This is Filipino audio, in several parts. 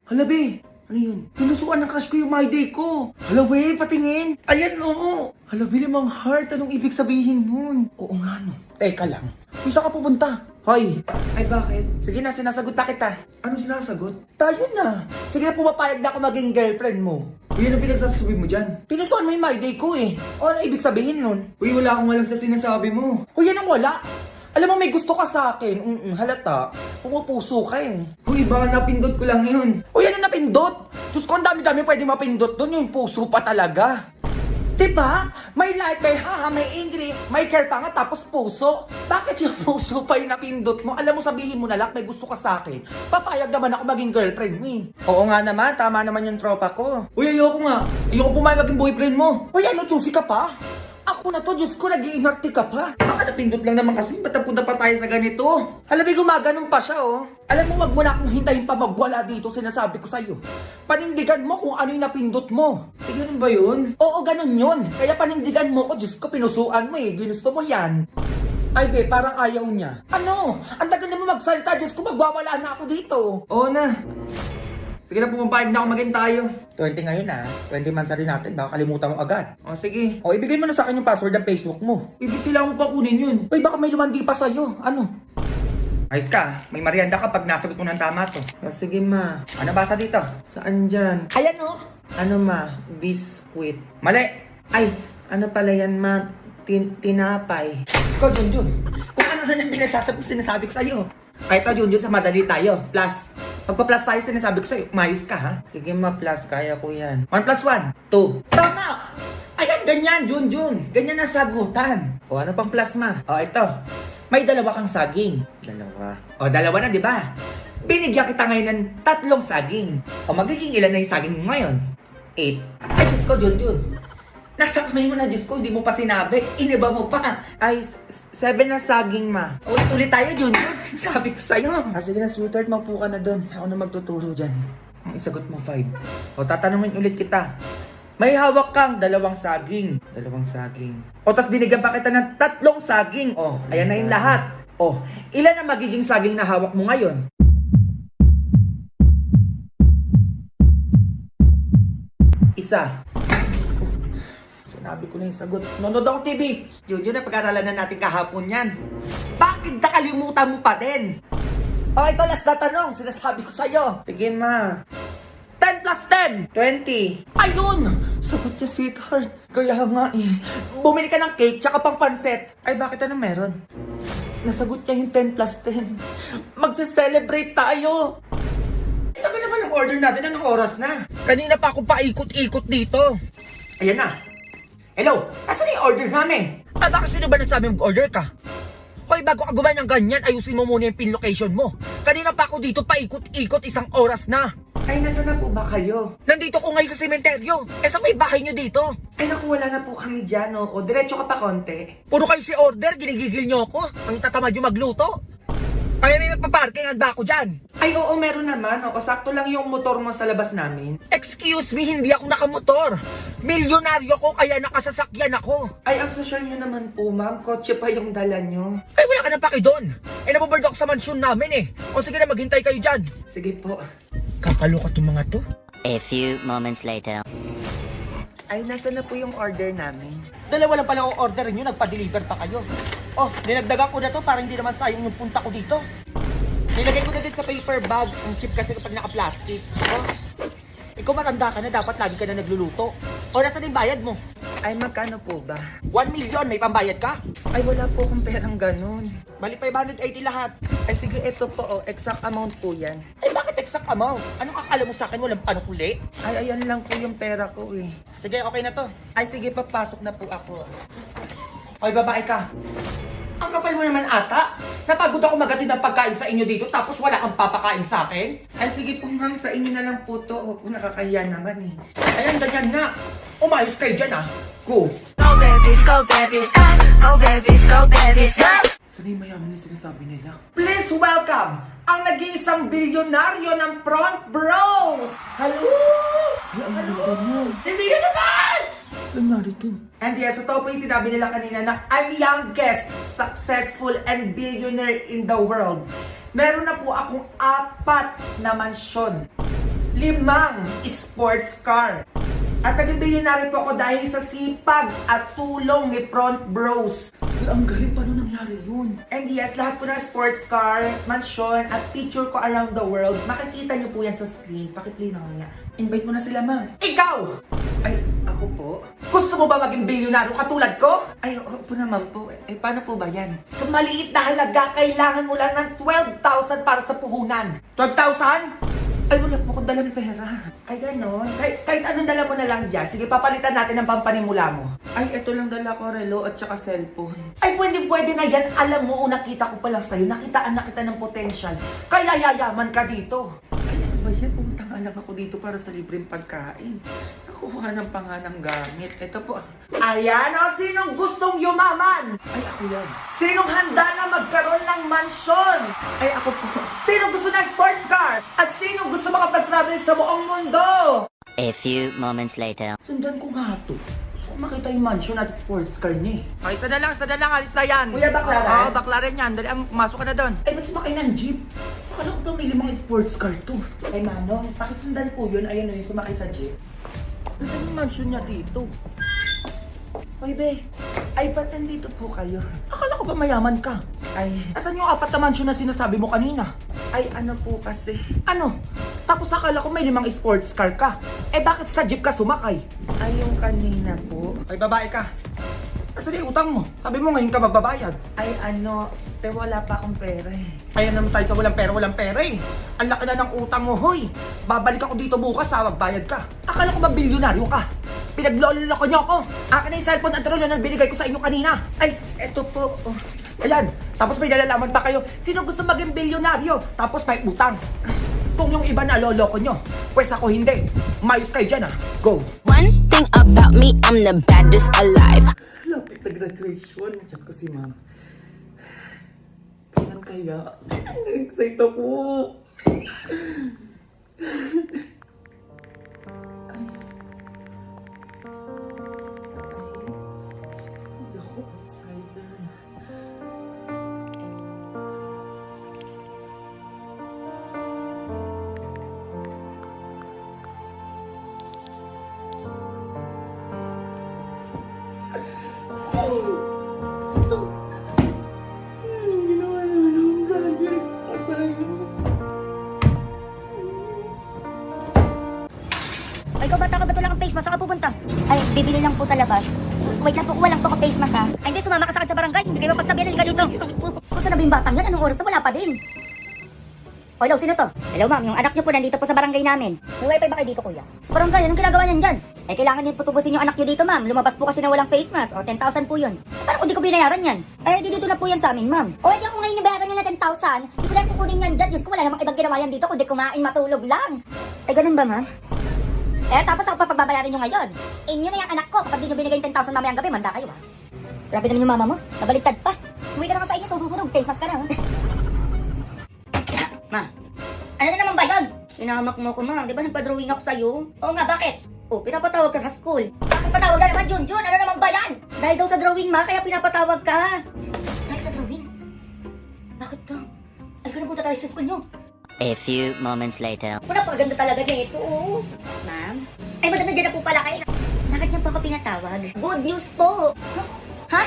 Hala, be. Ano yun? Pinusuan ng crush ko yung my day ko. Hala, we, patingin. Ayan, oo. Hala, Billy, mang heart. Anong ibig sabihin nun? Oo nga, no. Teka lang. Isa ka pupunta? Hoy. Ay, bakit? Sige na, sinasagot na kita. Ano sinasagot? Tayo na. Sige na, pumapayag na ako maging girlfriend mo. Uy, ano pinagsasabi mo dyan? Pinusuan mo yung my day ko eh. O, ano ibig sabihin nun? Uy, wala akong alam sa sinasabi mo. Uy, yan ang wala. Alam mo, may gusto ka sa akin. Halata. Pumupuso ka eh. Uy, baka napindot ko lang yun. Uy, ano napindot? Diyos ko, ang dami-dami pwede mapindot doon. Yung puso pa talaga. Diba? May like, may haha, may angry, may care pa nga, tapos puso. Bakit yung puso pa yung napindot mo? Alam mo, sabihin mo na lang, may gusto ka sa akin. Papayag naman ako maging girlfriend mo eh. Oo nga naman, tama naman yung tropa ko. Uy, ayoko nga. Ayoko pumayag maging boyfriend mo. Uy, ano, choosy ka pa? Ako na to, Diyos ko, nag-iinarte ka pa. Baka napindot lang naman kasi, ba't napunta pa tayo sa ganito? Alam mo, gumaganon pa siya, oh. Alam mo, wag mo na akong hintayin pa magwala dito, sinasabi ko sa'yo. Panindigan mo kung ano yung napindot mo. Ganun ba yun? Oo, ganun yun. Kaya panindigan mo ko, Diyos ko, pinusuan mo eh. Ginusto mo yan. Ay, be, parang ayaw niya. Ano? Ang tagal na mo magsalita, Diyos ko, magwawala na ako dito. Oo na. Sige na, pumapayag na ako maging tayo. 20 ngayon ah. 20 months na rin natin. Baka kalimutan mo agad. O sige. O ibigay mo na sa akin yung password ng Facebook mo. Ibig kailangan mo pa kunin yun. Uy, baka may lumandi pa sa'yo. Ano? Ayos ka. May merienda ka pag nasagot mo ng tama to. O sige ma. Ano basa dito? Saan dyan? Ayan o. Ano ma? Biscuit. Mali. Ay, ano pala yan ma? Tinapay. Ikaw, Junjun. Kung ano na sinasabi ko sa'yo. Ay, ito, Junjun, sa madali tayo. Plus. Pagpa-plus tayo, sinasabi ko sa'yo, umayos ka, ha? Sige, ma-plus. Kaya ko yan. 1 plus 1, 2. Tama! Ayan, ganyan, Junjun. Ganyan ang sagutan. O, ano pang plus, ma? O, ito. May dalawa kang saging. Dalawa. O, dalawa na, di ba? Binigyan kita ngayon ng 3 saging. O, magiging ilan na yung saging mo ngayon? 8. Ay, Diyos ko, Junjun. Nasa kamay mo na, Diyos ko, hindi mo pa sinabi. Iniba mo pa. Ay, 7 na saging, ma. Ulit-ulit tayo, Junjun. Sabi ko sa'yo. Sige na, sweetheart, magpo ka na doon. Ako na magtuturo dyan. Ang isagot mo, 5. O, tatanungin ulit kita. May hawak kang 2 saging. 2 saging. O, tas binigyan pa kita ng 3 saging. O, ayan na yung lahat. O, ilan ang magiging saging na hawak mo ngayon? Isa. Sinabi ko na yung sagot. Nanonood ako TV. Yun na, pag-aralan na natin kahapon yan. Bakit nakalimutan mo pa din? O, ito last na tanong. Sinasabi ko sa'yo. Sige, ma. 10 plus 10. 20. Ayun! Sagot niya, sweetheart. Kaya nga eh. Bumili ka ng cake, tsaka pang panset. Ay, bakit ano meron? Nasagot niya yung 10 plus 10. Magse-celebrate tayo. Ito ka naman ang order natin. Anong oras na? Kanina pa ako paikot-ikot dito. Ayan na. Hello, asan yung order namin? Ah, baka sino ba nagsabi mag-order ka? Hoy, bago ka gumawa ng ganyan, ayusin mo muna yung pin location mo. Kanina pa ako dito paikot-ikot 1 oras na. Ay, nasa na po ba kayo? Nandito ko ngayon sa sementeryo. Eh, sa may bahay nyo dito? Ay, naku, wala na po kami dyan, o diretso ka pa konti. Puro kayo si order, ginigigil nyo ako. Ang tatamad yung magluto. Kaya may magpaparkingan ba ako dyan? Ay, oo, meron naman. O, sakto lang yung motor mo sa labas namin. Excuse me, hindi ako nakamotor. Milyonaryo ko, kaya nakasasakyan ako. Ay, ang social nyo naman po, ma'am. Kotse pa yung dala nyo. Ay, wala ka na paki doon. Eh, naboboard ako sa mansyon namin eh. O sige na, maghintay kayo dyan. Sige po. Kakaloka tong mga to. A few moments later. Ay, nasa na po yung order namin? Dalawa lang pala ang order nyo, nagpa-deliver pa kayo. Oh, dinagdagan ko na to para hindi naman sayang yung punta ko dito. Nilagay ko na din sa paper bag. Ang cheap kasi kapag naka-plastic. Oh, ikaw matanda ka na, dapat lagi ka na nagluluto. O, nasa din bayad mo? Ay, magkano po ba? 1 million, may pambayad ka? Ay, wala po akong perang ganun. Bali 580 lahat. Ay, sige, ito po, oh, exact amount po yan. Ay, bakit exact amount? Anong akala mo sa akin? Walang panukuli? Ay, ayan lang po yung pera ko eh. Sige, okay na to. Ay, sige, papasok na po ako. Ay, babae ka. Ang kapal mo naman ata. Napagod ako magatid ng pagkain sa inyo dito tapos wala kang papakain sa akin. Ay, sige po ma'am, sa inyo na lang po to. Opo, nakakahiya naman eh. Ayan, ganyan nga. Umayos kayo dyan ah. Go. Go babies, go babies, go babies, go babies, go. Sana yung mayaman yung sinasabi nila. Please welcome ang nag-iisang bilyonaryo ng Front Bros! Hello! Hello! Hindi yun naman! Nangyari to. And yes, ito po yung sinabi nila kanina na I'm youngest, successful, and billionaire in the world. Meron na po akong 4 na mansyon. 5 sports car. At naging bilyonaryo po ako dahil sa sipag at tulong ni Front Bros. Ang galing, paano nangyari yun? And yes, lahat po ng sports car, mansion, at picture ko around the world, makikita niyo po yan sa screen. Pakiplay na nga. Invite mo na sila, ma'am. Ikaw! Ay, ako po? Gusto mo ba maging bilyonaryo katulad ko? Ay, oo po naman po. Eh, paano po ba yan? Sa maliit na halaga, kailangan mo lang ng 12,000 para sa puhunan. 12,000? Ay, wala po akong dalang pera. Ay, ganon. Kahit anong dala mo na lang dyan. Sige, papalitan natin ang pampanimula mo. Ay, eto lang dala ko, relo at saka cellphone. Ay, pwede na yan. Alam mo, nakita ko pa lang sa'yo. Nakitaan na kita ng potential. Kaya yayaman ka dito. Ay, ano ba yan? Pumunta nga lang ako dito para sa libreng pagkain. Nakuha ng panganang gamit. Ito po. Ayan o, sinong gustong yumaman? Ay, ako yan. Sinong handa na magkaroon ng mansyon? Ay, ako po. Sinong gusto ng sports car? At sinong gusto makapag-travel sa buong mundo? A few moments later. Sundan ko nga to. Gusto ko makita yung mansion at sports car niya. Ay, sada lang, alis na yan. Kuya, baklaran? Oo, baklaran yan. Dali, masok ka na doon. Ay, ba't sumakay ng jeep? Akala ko daw may 5 sports car to. Ay, Manong, pakisundan po yun. Ayan o, yung sumakay sa jeep. Nasaan yung mansion niya dito? Hoy, be. Ay, ba't nandito po kayo? Akala ko ba mayaman ka? Ay, asan yung 4 na mansion na sinasabi mo kanina? Ay, ano po kasi? Ano? Tapos akala ko may 5 sports car ka. Eh, bakit sa jeep ka sumakay? Ay, yung kanina po. Ay, babae ka. Kasi yung utang mo. Sabi mo ngayon ka magbabayad. Ay, ano, wala pa akong pera eh. Ayan naman tayo sa walang pera eh. Ang laki na ng utang mo, hoy. Babalik ako dito bukas ha, magbayad ka. Akala ko ba bilyonaryo ka? Pinagloloko niyo ako. Akin na yung cellphone at relo na binigay ko sa inyo kanina. Ay, eto po. Oh. Ayan, tapos may nalalaman pa kayo. Sino gusto maging bilyonaryo? Tapos may utang. Kung yung iba na loloko nyo, pues ako hindi. Mayos kayo dyan ha. Go. One thing about me, I'm the baddest alive. Lapit na graduation. Diyan ko si ma'am. Kaya? Excited ako. Hindi ako outsider. Ginawa naman akong gagawin. Ay, ikaw bata ka ba ito lang ang face mask? Saan ka pupunta? Ay, bibili lang po sa labas. Wait lang po, kuha lang po ako face mask ha. Ay, hindi, sumama ka sa akin sa barangay. Hindi kayo mapagsabihan, halika dito. Kung saan na ba yung batang yan? Anong oras na? Wala pa din. O, hello, sino to? Hello, ma'am. Yung anak niyo po nandito po sa barangay namin. May wifi ba kayo dito, kuya? Sa barangay, anong ginagawa niyan dyan? Eh, kailangan niyo putubusin yung anak niyo dito, ma'am. Lumabas po kasi na walang face mask. O, 10,000 po yun. Paano kung di ko binayaran yan? Eh, di dito na po yan sa amin, ma'am. O, hindi ako ngayon nabayaran niya na 10,000. Hindi ko lang kukunin yan dyan. Diyos ko, wala namang ibang ginawa yan dito kundi kumain, matulog lang. Eh, ganun ba, ma'am? Eh, tapos ako pa pagbabayaran nyo ngayon. Inyo na yung anak ko. Kapag di nyo binigay yung 10,000 mamayang gabi, manda kayo ha. Grabe naman yung mama mo. Nabaligtad pa. Uwi ka naman sa inyo, sususunog. Face mask ka na. Ma, ano na naman ba yun? Inahamak mo ko, ma. Di ba nagpa-drawing ako sa'yo? Oo nga, bakit? Oh, pinapatawag ka sa school. Bakit patawag ka naman, Junjun? Ano naman ba yan? Dahil daw sa drawing, ma, kaya pinapatawag ka. Dahil sa drawing? Bakit daw? Ay, ka na punta tayo sa school nyo. A few moments later. Wala pa, ganda talaga nito, oh. Ma'am? Ay, madam, nandiyan na po pala kayo. Bakit niyan po ako pinatawag? Good news po! Ha?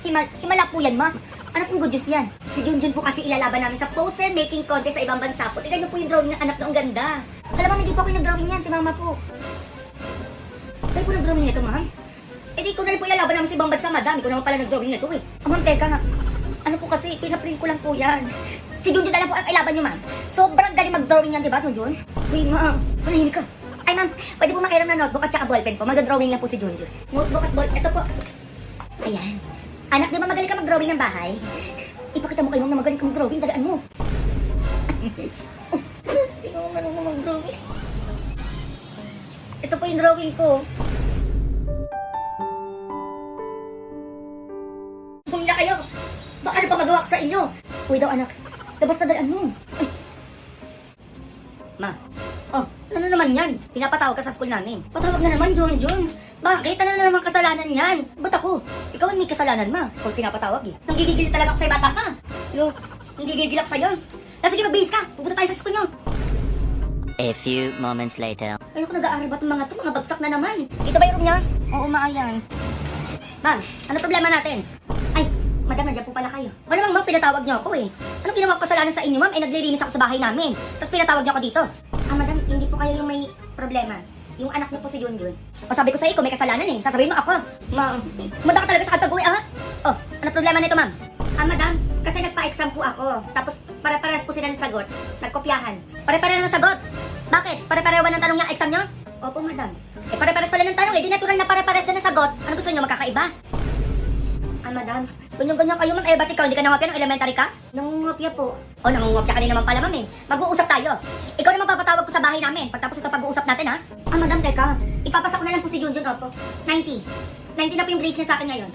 Himala po yan, ma. Ano pong good news yan? Si Junjun po kasi ilalaban namin sa poster making contest sa ibang bansa po. Tignan niyo po yung drawing ng anak na ang ganda. Alam mo, hindi po ako yung nag-drawing yan, si mama po. Kayo po nag-drawing nito, ma'am? Eh, di ko na rin po ilalaban namin sa ibang bansa, madami ko naman pala nag-drawing nito, eh. Ma'am, teka nga. Ano po kasi, pinaprint ko lang po yan. Si Junjun na lang po ang ilaban niyo, ma'am. Sobrang galing mag-drawing yan, di ba, Junjun? Uy, ma'am. Manahimik ka. Ay, ma'am. Pwede po makiram na notebook at saka ballpen po. Mag-drawing lang po si Junjun. Notebook at ball. Ito po. Ayan. Anak, di ba magaling ka mag-drawing ng bahay? Ipakita mo kayo, ma'am, na magaling ka mag-drawing. Dagaan mo. Hindi ko marunong mag-drawing. Ito po yung drawing ko. Bumili na kayo. Baka ano pa magawa ko sa inyo? Uy daw, anak. Labas na dalaan mo. Ay. Ma. Oh, ano naman yan? Pinapatawag ka sa school namin. Patawag na naman, Junjun. Bakit? Ano na naman kasalanan yan? Ba't ako? Ikaw ang may kasalanan, ma. Kung pinapatawag eh. Nanggigigil talaga ako sa'yo, bata ka. Yo, nanggigigil ako sa'yo. Sige, mag-base ka. Pupunta tayo sa school nyo. A few moments later. Ano ko nag-aaral ba itong mga to? Mga bagsak na naman. Ito ba yung room niya? Oo, maayan. Ma'am, ano problema natin? Ay, madam, nandiyan po pala kayo. O namang ma'am, pinatawag niyo ako eh. Anong ginawa ko kasalanan sa inyo, ma'am? Eh, naglilinis ako sa bahay namin. Tapos pinatawag niyo ako dito. Ah, madam, hindi po kayo yung may problema. Yung anak niyo po si Junjun. O sabi ko sa iyo, may kasalanan eh. Sasabihin mo ako. Manda ka talaga sa pag-uwi, ah? Oh, ano problema nito, ma'am? Ah, madam, kasi nagpa-exam po ako. Tapos, pare-parehas po sila ng sagot. Nagkopyahan. Pare-pareho ng sagot. Bakit? Pare-pareho ng tanong yung exam niyo? Opo, madam. Eh, pare-parehas pala ng tanong eh. Di natural na pare-parehas din ng sagot. Ano gusto niyo, magkakaiba? Ah, madam. Ganyan-ganyan kayo, ma'am. Eh, ba't ikaw? Hindi ka nangopya ng elementary ka? Nangungopya po. O, nangungopya ka din naman pala, ma'am eh. Mag-uusap tayo. Ikaw naman papatawag ko sa bahay namin. Pagtapos ito pag-uusap natin, ha? Ah, madam, teka. Ipapasa ko na lang po si Junjun, opo. 90. 90 na po yung grades niya sa akin ngayon.